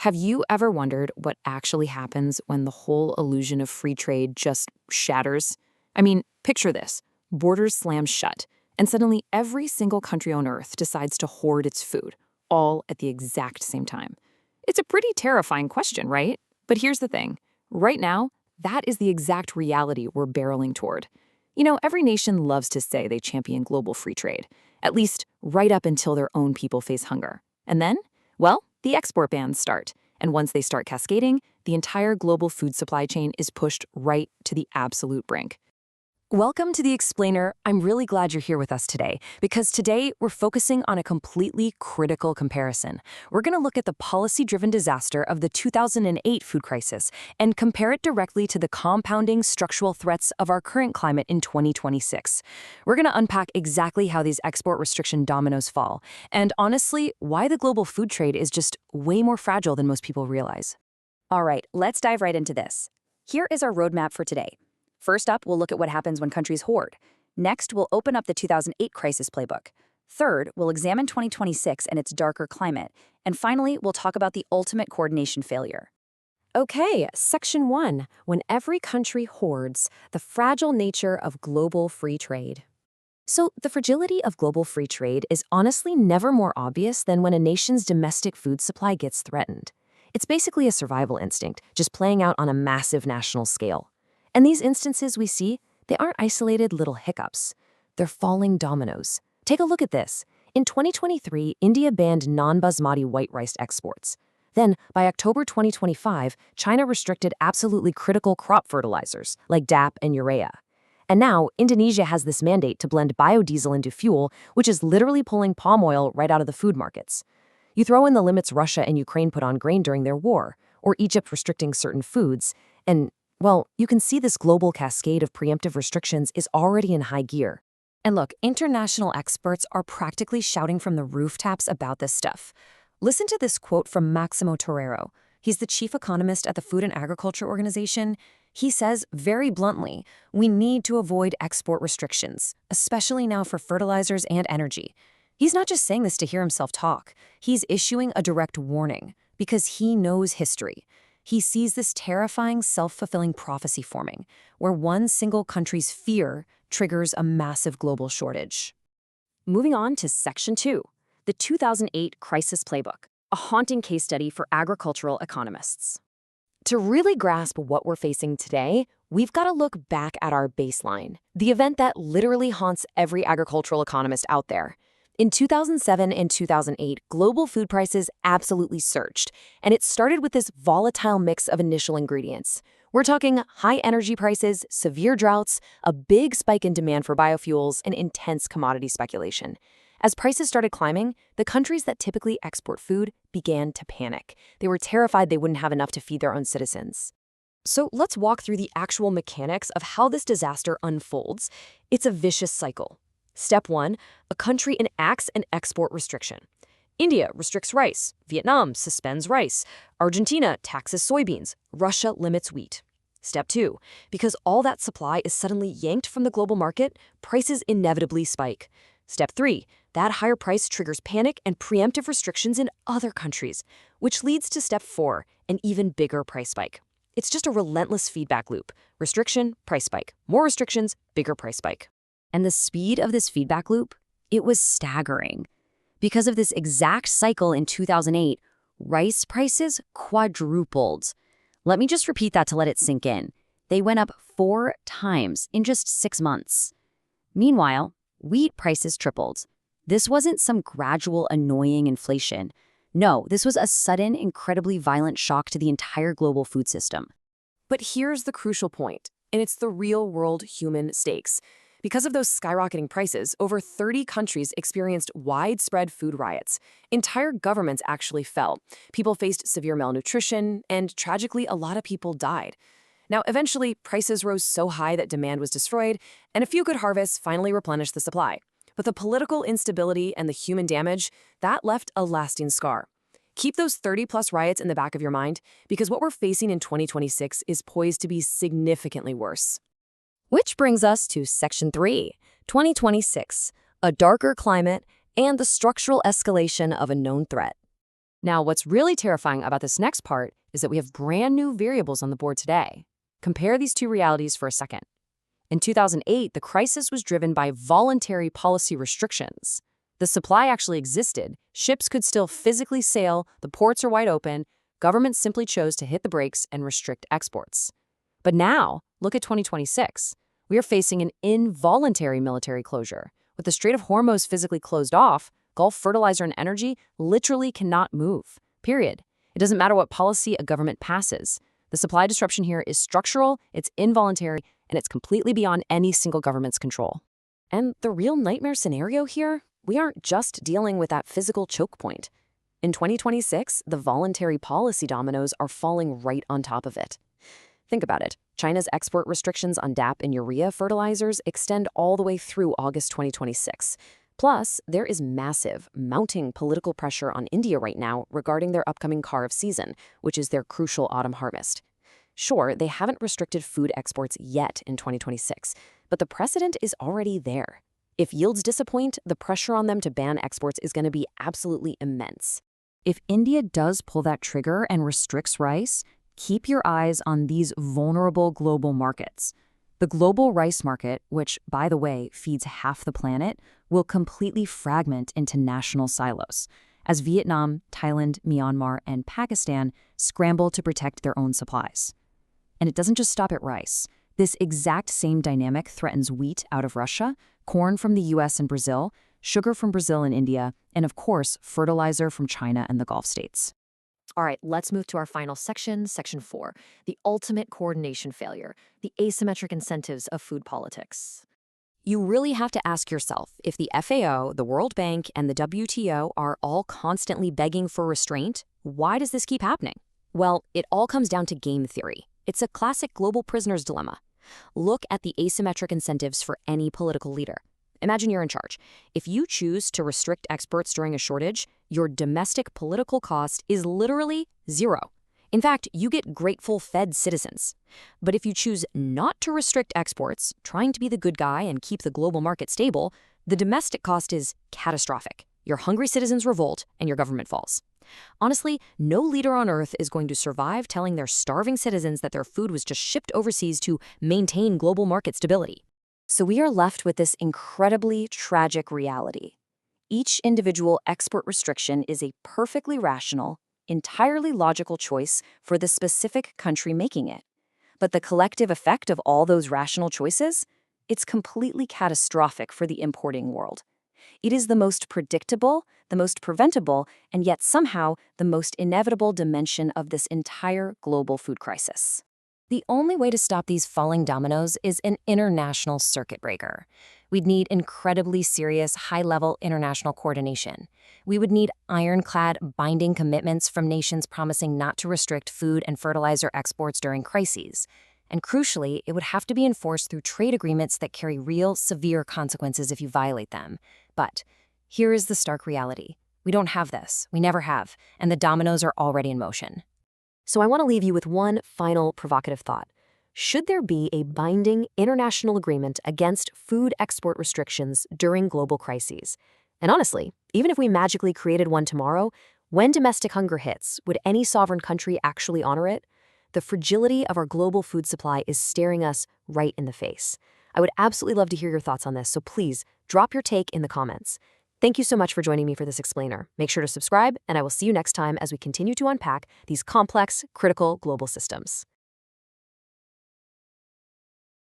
Have you ever wondered what actually happens when the whole illusion of free trade just shatters? I mean, picture this. Borders slam shut, and suddenly every single country on Earth decides to hoard its food, all at the exact same time. It's a pretty terrifying question, right? But here's the thing. Right now, that is the exact reality we're barreling toward. Every nation loves to say they champion global free trade, at least right up until their own people face hunger. And then, well, the export bans start. And once they start cascading, the entire global food supply chain is pushed right to the absolute brink. Welcome to The Explainer. I'm really glad you're here with us today, because today we're focusing on a completely critical comparison. We're going to look at the policy-driven disaster of the 2008 food crisis and compare it directly to the compounding structural threats of our current climate in 2026. We're going to unpack exactly how these export restriction dominoes fall, and honestly, why the global food trade is just way more fragile than most people realize. All right, let's dive right into this. Here is our roadmap for today. First up, we'll look at what happens when countries hoard. Next, we'll open up the 2008 crisis playbook. Third, we'll examine 2026 and its darker climate. And finally, we'll talk about the ultimate coordination failure. Okay, Section 1. When every country hoards, the fragile nature of global free trade. So, the fragility of global free trade is honestly never more obvious than when a nation's domestic food supply gets threatened. It's basically a survival instinct, just playing out on a massive national scale. And these instances we see, they aren't isolated little hiccups. They're falling dominoes. Take a look at this. In 2023, India banned non-basmati white rice exports. Then, by October 2025, China restricted absolutely critical crop fertilizers like DAP and urea. And now, Indonesia has this mandate to blend biodiesel into fuel, which is literally pulling palm oil right out of the food markets. You throw in the limits Russia and Ukraine put on grain during their war, or Egypt restricting certain foods, and well, you can see this global cascade of preemptive restrictions is already in high gear. And look, international experts are practically shouting from the rooftops about this stuff. Listen to this quote from Maximo Torero. He's the chief economist at the Food and Agriculture Organization. He says, very bluntly, we need to avoid export restrictions, especially now for fertilizers and energy. He's not just saying this to hear himself talk. He's issuing a direct warning because he knows history. He sees this terrifying self-fulfilling prophecy forming, where one single country's fear triggers a massive global shortage. Moving on to Section 2, the 2008 Crisis Playbook, a haunting case study for agricultural economists. To really grasp what we're facing today, we've got to look back at our baseline, the event that literally haunts every agricultural economist out there. In 2007 and 2008, global food prices absolutely surged, and it started with this volatile mix of initial ingredients. We're talking high energy prices, severe droughts, a big spike in demand for biofuels, and intense commodity speculation. As prices started climbing, the countries that typically export food began to panic. They were terrified they wouldn't have enough to feed their own citizens. So let's walk through the actual mechanics of how this disaster unfolds. It's a vicious cycle. Step 1, a country enacts an export restriction. India restricts rice. Vietnam suspends rice. Argentina taxes soybeans. Russia limits wheat. Step 2, because all that supply is suddenly yanked from the global market, prices inevitably spike. Step 3, that higher price triggers panic and preemptive restrictions in other countries, which leads to Step 4, an even bigger price spike. It's just a relentless feedback loop. Restriction, price spike. More restrictions, bigger price spike. And the speed of this feedback loop, it was staggering. Because of this exact cycle in 2008, rice prices quadrupled. Let me just repeat that to let it sink in. They went up 4 times in just 6 months. Meanwhile, wheat prices tripled. This wasn't some gradual, annoying inflation. No, this was a sudden, incredibly violent shock to the entire global food system. But here's the crucial point, and it's the real-world human stakes. Because of those skyrocketing prices, over 30 countries experienced widespread food riots. Entire governments actually fell. People faced severe malnutrition, and tragically, a lot of people died. Now, eventually, prices rose so high that demand was destroyed, and a few good harvests finally replenished the supply. But the political instability and the human damage, that left a lasting scar. Keep those 30-plus riots in the back of your mind, because what we're facing in 2026 is poised to be significantly worse. Which brings us to Section 3, 2026, a darker climate and the structural escalation of a known threat. Now, what's really terrifying about this next part is that we have brand new variables on the board today. Compare these two realities for a second. In 2008, the crisis was driven by voluntary policy restrictions. The supply actually existed, ships could still physically sail, the ports are wide open, governments simply chose to hit the brakes and restrict exports. But now, look at 2026. We are facing an involuntary military closure. With the Strait of Hormuz physically closed off, Gulf fertilizer and energy literally cannot move, period. It doesn't matter what policy a government passes. The supply disruption here is structural, it's involuntary, and it's completely beyond any single government's control. And the real nightmare scenario here, we aren't just dealing with that physical choke point. In 2026, the voluntary policy dominoes are falling right on top of it. Think about it. China's export restrictions on DAP and urea fertilizers extend all the way through August 2026. Plus, there is massive, mounting political pressure on India right now regarding their upcoming Kharif season, which is their crucial autumn harvest. Sure, they haven't restricted food exports yet in 2026, but the precedent is already there. If yields disappoint, the pressure on them to ban exports is going to be absolutely immense. If India does pull that trigger and restricts rice, keep your eyes on these vulnerable global markets. The global rice market, which, by the way, feeds half the planet, will completely fragment into national silos, as Vietnam, Thailand, Myanmar, and Pakistan scramble to protect their own supplies. And it doesn't just stop at rice. This exact same dynamic threatens wheat out of Russia, corn from the US and Brazil, sugar from Brazil and India, and of course, fertilizer from China and the Gulf states. All right, let's move to our final section, Section 4, the ultimate coordination failure, the asymmetric incentives of food politics. You really have to ask yourself, if the FAO, the World Bank, and the WTO are all constantly begging for restraint, why does this keep happening? Well, it all comes down to game theory. It's a classic global prisoner's dilemma. Look at the asymmetric incentives for any political leader. Imagine you're in charge. If you choose to restrict exports during a shortage, your domestic political cost is literally zero. In fact, you get grateful fed citizens. But if you choose not to restrict exports, trying to be the good guy and keep the global market stable, the domestic cost is catastrophic. Your hungry citizens revolt and your government falls. Honestly, no leader on earth is going to survive telling their starving citizens that their food was just shipped overseas to maintain global market stability. So we are left with this incredibly tragic reality. Each individual export restriction is a perfectly rational, entirely logical choice for the specific country making it. But the collective effect of all those rational choices? It's completely catastrophic for the importing world. It is the most predictable, the most preventable, and yet somehow the most inevitable dimension of this entire global food crisis. The only way to stop these falling dominoes is an international circuit breaker. We'd need incredibly serious, high-level international coordination. We would need ironclad, binding commitments from nations promising not to restrict food and fertilizer exports during crises. And crucially, it would have to be enforced through trade agreements that carry real, severe consequences if you violate them. But here is the stark reality. We don't have this. We never have. And the dominoes are already in motion. So I want to leave you with one final provocative thought. Should there be a binding international agreement against food export restrictions during global crises? And honestly, even if we magically created one tomorrow, when domestic hunger hits, would any sovereign country actually honor it? The fragility of our global food supply is staring us right in the face. I would absolutely love to hear your thoughts on this, so please drop your take in the comments. Thank you so much for joining me for this explainer. Make sure to subscribe, and I will see you next time as we continue to unpack these complex, critical global systems.